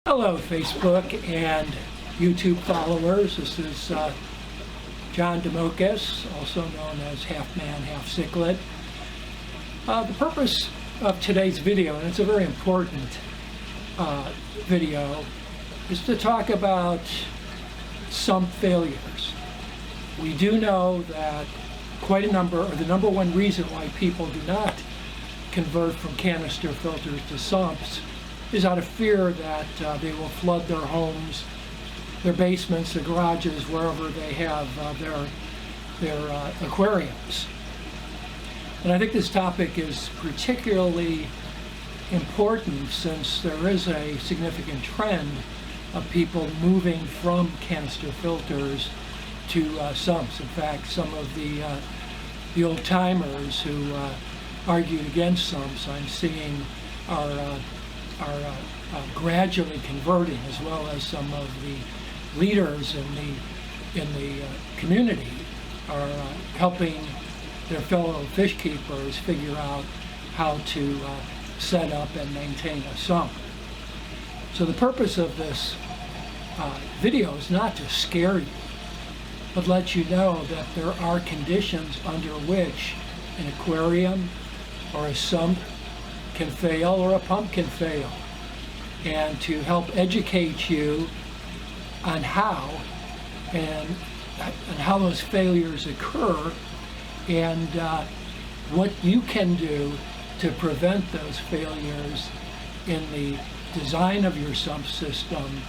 Hello, Facebook and YouTube followers. This is John Democus, also known as Half Man, Half Cichlid. The purpose of today's video, and it's a very important video, is to talk about sump failures. We do know that quite a number, or the number one reason why people do not convert from canister filters to sumps is out of fear that they will flood their homes, their basements, their garages, wherever they have their aquariums. And I think this topic is particularly important since there is a significant trend of people moving from canister filters to sumps. In fact, some of the old timers who argued against sumps, I'm seeing are gradually converting, as well as some of the leaders in the community are helping their fellow fish keepers figure out how to set up and maintain a sump. So the purpose of this video is not to scare you, but let you know that there are conditions under which an aquarium or a sump can fail, or a pump can fail, and to help educate you on how and how those failures occur, and what you can do to prevent those failures in the design of your sump system,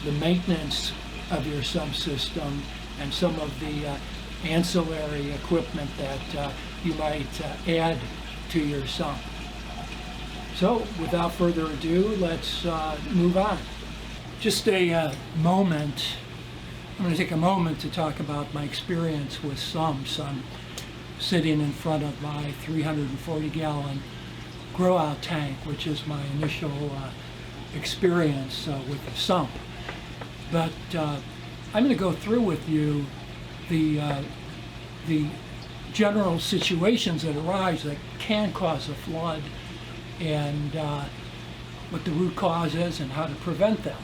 the maintenance of your sump system, and some of the ancillary equipment that you might add to your sump. So, without further ado, let's move on. Just a moment, I'm going to take a moment to talk about my experience with sumps. I'm sitting in front of my 340-gallon grow-out tank, which is my initial experience with the sump. But I'm going to go through with you the general situations that arise that can cause a flood, and what the root cause is and how to prevent them.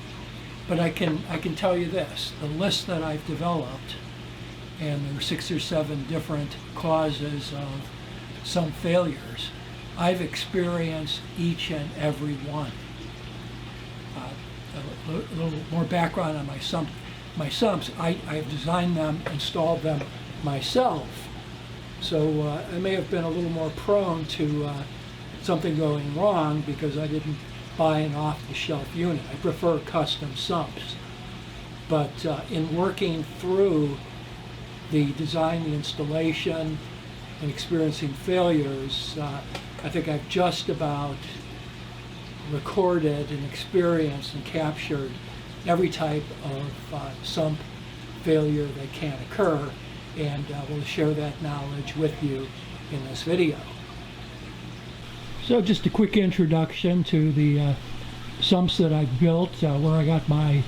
But I can tell you this, the list that I've developed, and there are 6 or 7 different causes of sump failures, I've experienced each and every one. A little more background on my sumps. I've designed them, installed them myself, so I may have been a little more prone to something going wrong because I didn't buy an off-the-shelf unit. I prefer custom sumps. But in working through the design, the installation, and experiencing failures, I think I've just about recorded and experienced and captured every type of sump failure that can occur, and we'll share that knowledge with you in this video. So just a quick introduction to the sumps that I've built, where I got my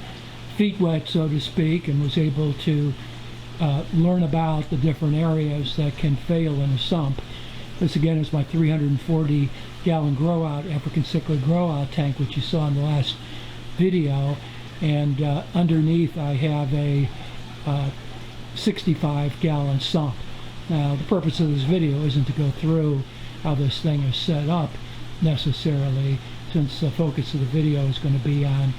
feet wet, so to speak, and was able to learn about the different areas that can fail in a sump. This again is my 340-gallon grow-out, African cichlid grow-out tank, which you saw in the last video, and underneath I have a 65-gallon sump. Now the purpose of this video isn't to go through how this thing is set up necessarily, since the focus of the video is going to be on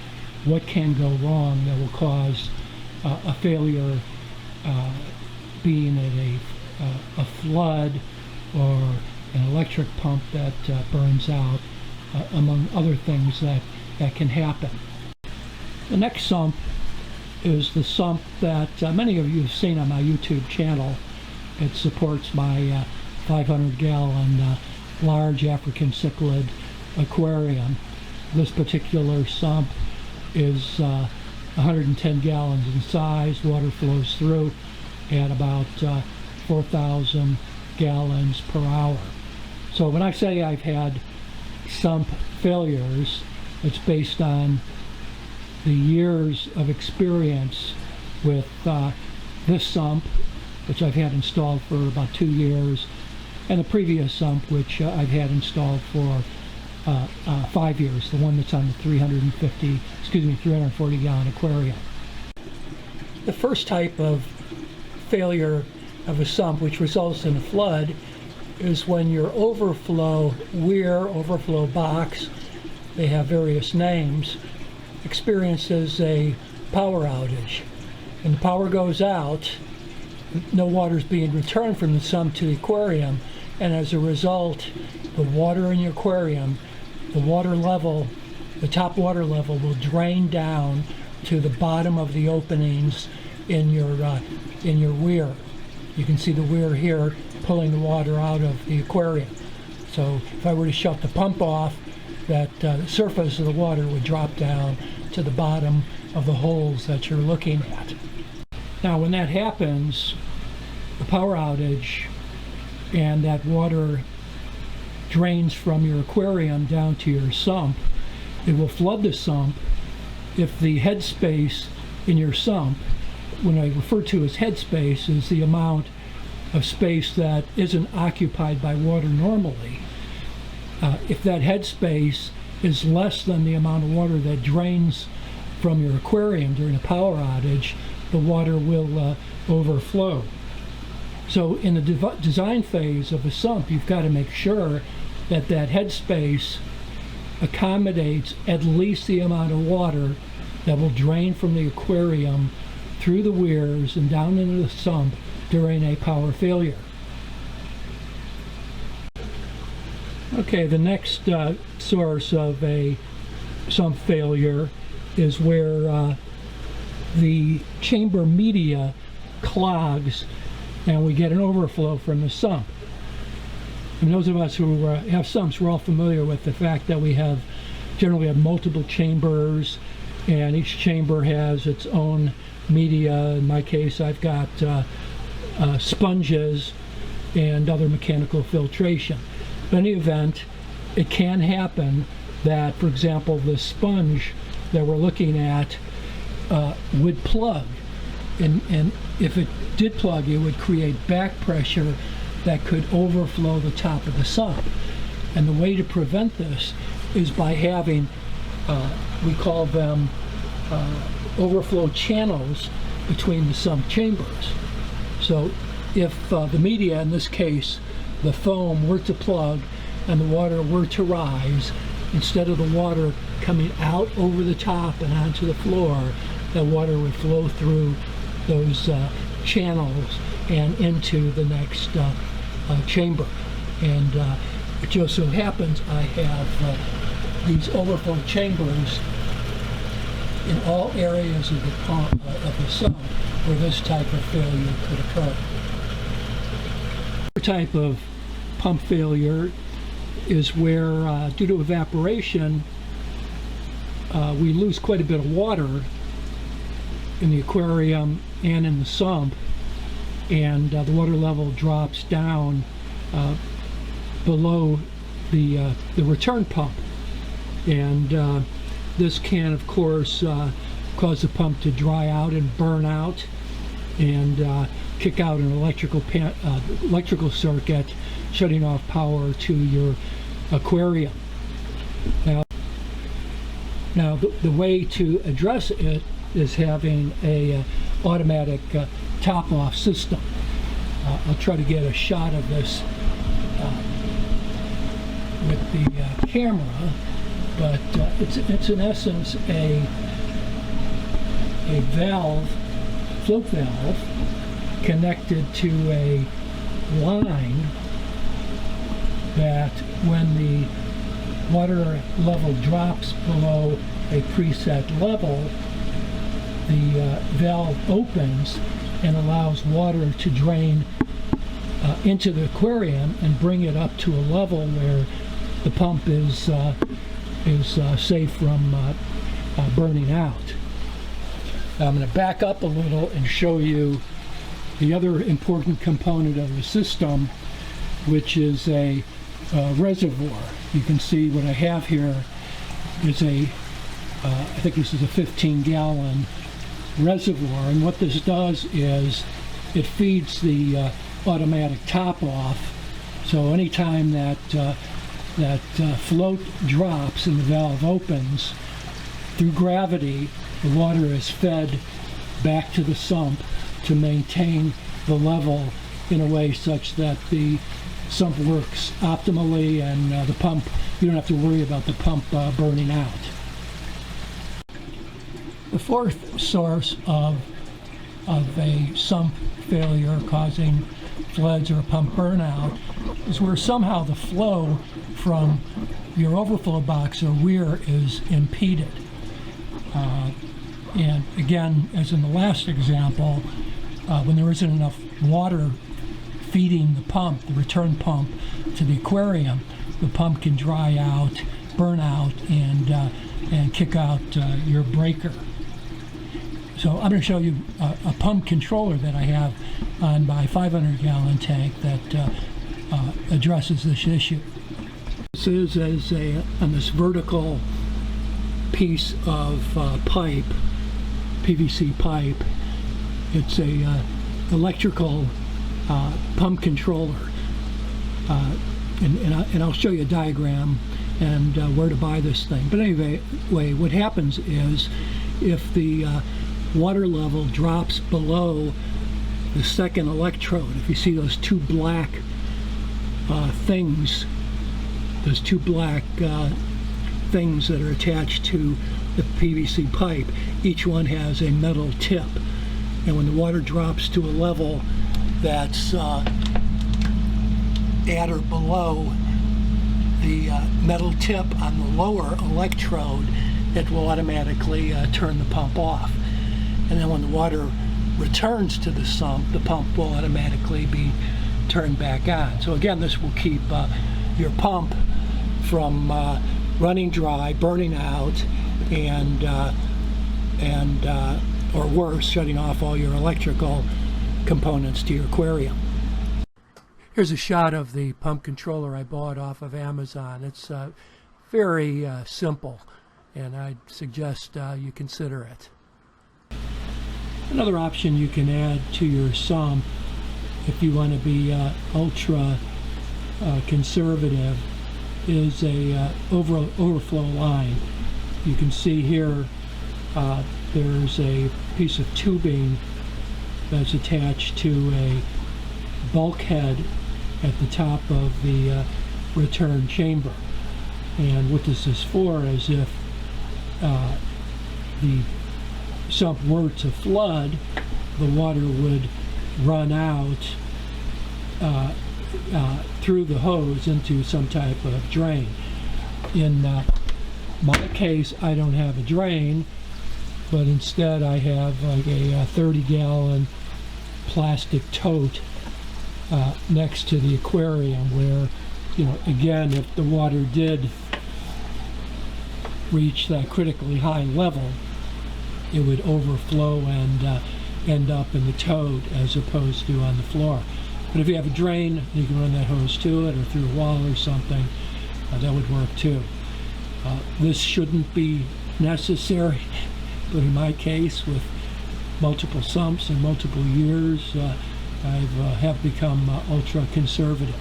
what can go wrong that will cause a failure, being it a flood or an electric pump that burns out, among other things that can happen. The next sump is the sump that many of you have seen on my YouTube channel. It supports my 500-gallon large African cichlid aquarium. This particular sump is 110 gallons in size. Water flows through at about 4,000 gallons per hour. So when I say I've had sump failures, it's based on the years of experience with this sump, which I've had installed for about 2 years, and the previous sump, which I've had installed for 5 years, the one that's on the 340 gallon aquarium. The first type of failure of a sump, which results in a flood, is when your overflow weir, overflow box, they have various names, experiences a power outage. When the power goes out, no water is being returned from the sump to the aquarium, and as a result, the water in your aquarium, the water level, the top water level will drain down to the bottom of the openings in your weir. You can see the weir here pulling the water out of the aquarium. So if I were to shut the pump off, that surface of the water would drop down to the bottom of the holes that you're looking at. Now when that happens, the power outage, and that water drains from your aquarium down to your sump, it will flood the sump if the headspace in your sump, when I refer to as headspace, is the amount of space that isn't occupied by water normally. If that headspace is less than the amount of water that drains from your aquarium during a power outage, the water will overflow. So in the design phase of a sump, you've got to make sure that that headspace accommodates at least the amount of water that will drain from the aquarium through the weirs and down into the sump during a power failure. Okay, the next source of a sump failure is where the chamber media clogs and we get an overflow from the sump. And those of us who have sumps, we're all familiar with the fact that we generally have multiple chambers, and each chamber has its own media. In my case, I've got sponges and other mechanical filtration. In any event, it can happen that, for example, the sponge that we're looking at would plug, and if it did plug, it would create back pressure that could overflow the top of the sump. And the way to prevent this is by having, we call them overflow channels between the sump chambers. So if the media, in this case the foam, were to plug and the water were to rise, instead of the water coming out over the top and onto the floor, the water would flow through those channels and into the next chamber. And it just so happens I have these overflow chambers in all areas of the pump, of the sump, where this type of failure could occur. Another type of pump failure is where, due to evaporation, we lose quite a bit of water in the aquarium and in the sump, and the water level drops down below the return pump, and this can, of course, cause the pump to dry out and burn out, and kick out an electrical circuit, shutting off power to your aquarium. Now the way to address it is having a automatic top-off system. I'll try to get a shot of this with the camera, but it's in essence a valve, float valve, connected to a line that, when the water level drops below a preset level, the valve opens and allows water to drain into the aquarium and bring it up to a level where the pump is safe from burning out. Now I'm going to back up a little and show you the other important component of the system, which is a reservoir. You can see what I have here is I think this is a 15-gallon reservoir, and what this does is it feeds the automatic top off. So anytime that that float drops and the valve opens. Through gravity, the water is fed back to the sump to maintain the level in a way such that the sump works optimally, and the pump, you don't have to worry about the pump burning out. The fourth source of a sump failure causing floods or pump burnout is where somehow the flow from your overflow box or weir is impeded. And again, as in the last example, when there isn't enough water feeding the pump, the return pump to the aquarium, the pump can dry out, burn out, and kick out your breaker. So I'm going to show you a pump controller that I have on my 500-gallon tank that addresses this issue. This is on this vertical piece of pipe, PVC pipe. It's a electrical pump controller, and I'll show you a diagram and where to buy this thing. But anyway, what happens is if the water level drops below the second electrode, if you see those two black things, those two black things that are attached to the PVC pipe, each one has a metal tip, and when the water drops to a level that's at or below the metal tip on the lower electrode, it will automatically turn the pump off. And then when the water returns to the sump, the pump will automatically be turned back on. So again, this will keep your pump from running dry, burning out, and or worse, shutting off all your electrical components to your aquarium. Here's a shot of the pump controller I bought off of Amazon. It's very simple, and I'd suggest you consider it. Another option you can add to your sump, if you want to be ultra conservative, is a overflow line. You can see here there's a piece of tubing that's attached to a bulkhead at the top of the return chamber. And what this is for is if the sump were to flood, the water would run out through the hose into some type of drain. In my case, I don't have a drain, but instead I have like a 30-gallon plastic tote next to the aquarium where, you know, again, if the water did reach that critically high level, it would overflow and end up in the tote as opposed to on the floor. But if you have a drain, you can run that hose to it or through a wall or something. That would work too. This shouldn't be necessary, but in my case, with multiple sumps and multiple years, I have become ultra conservative.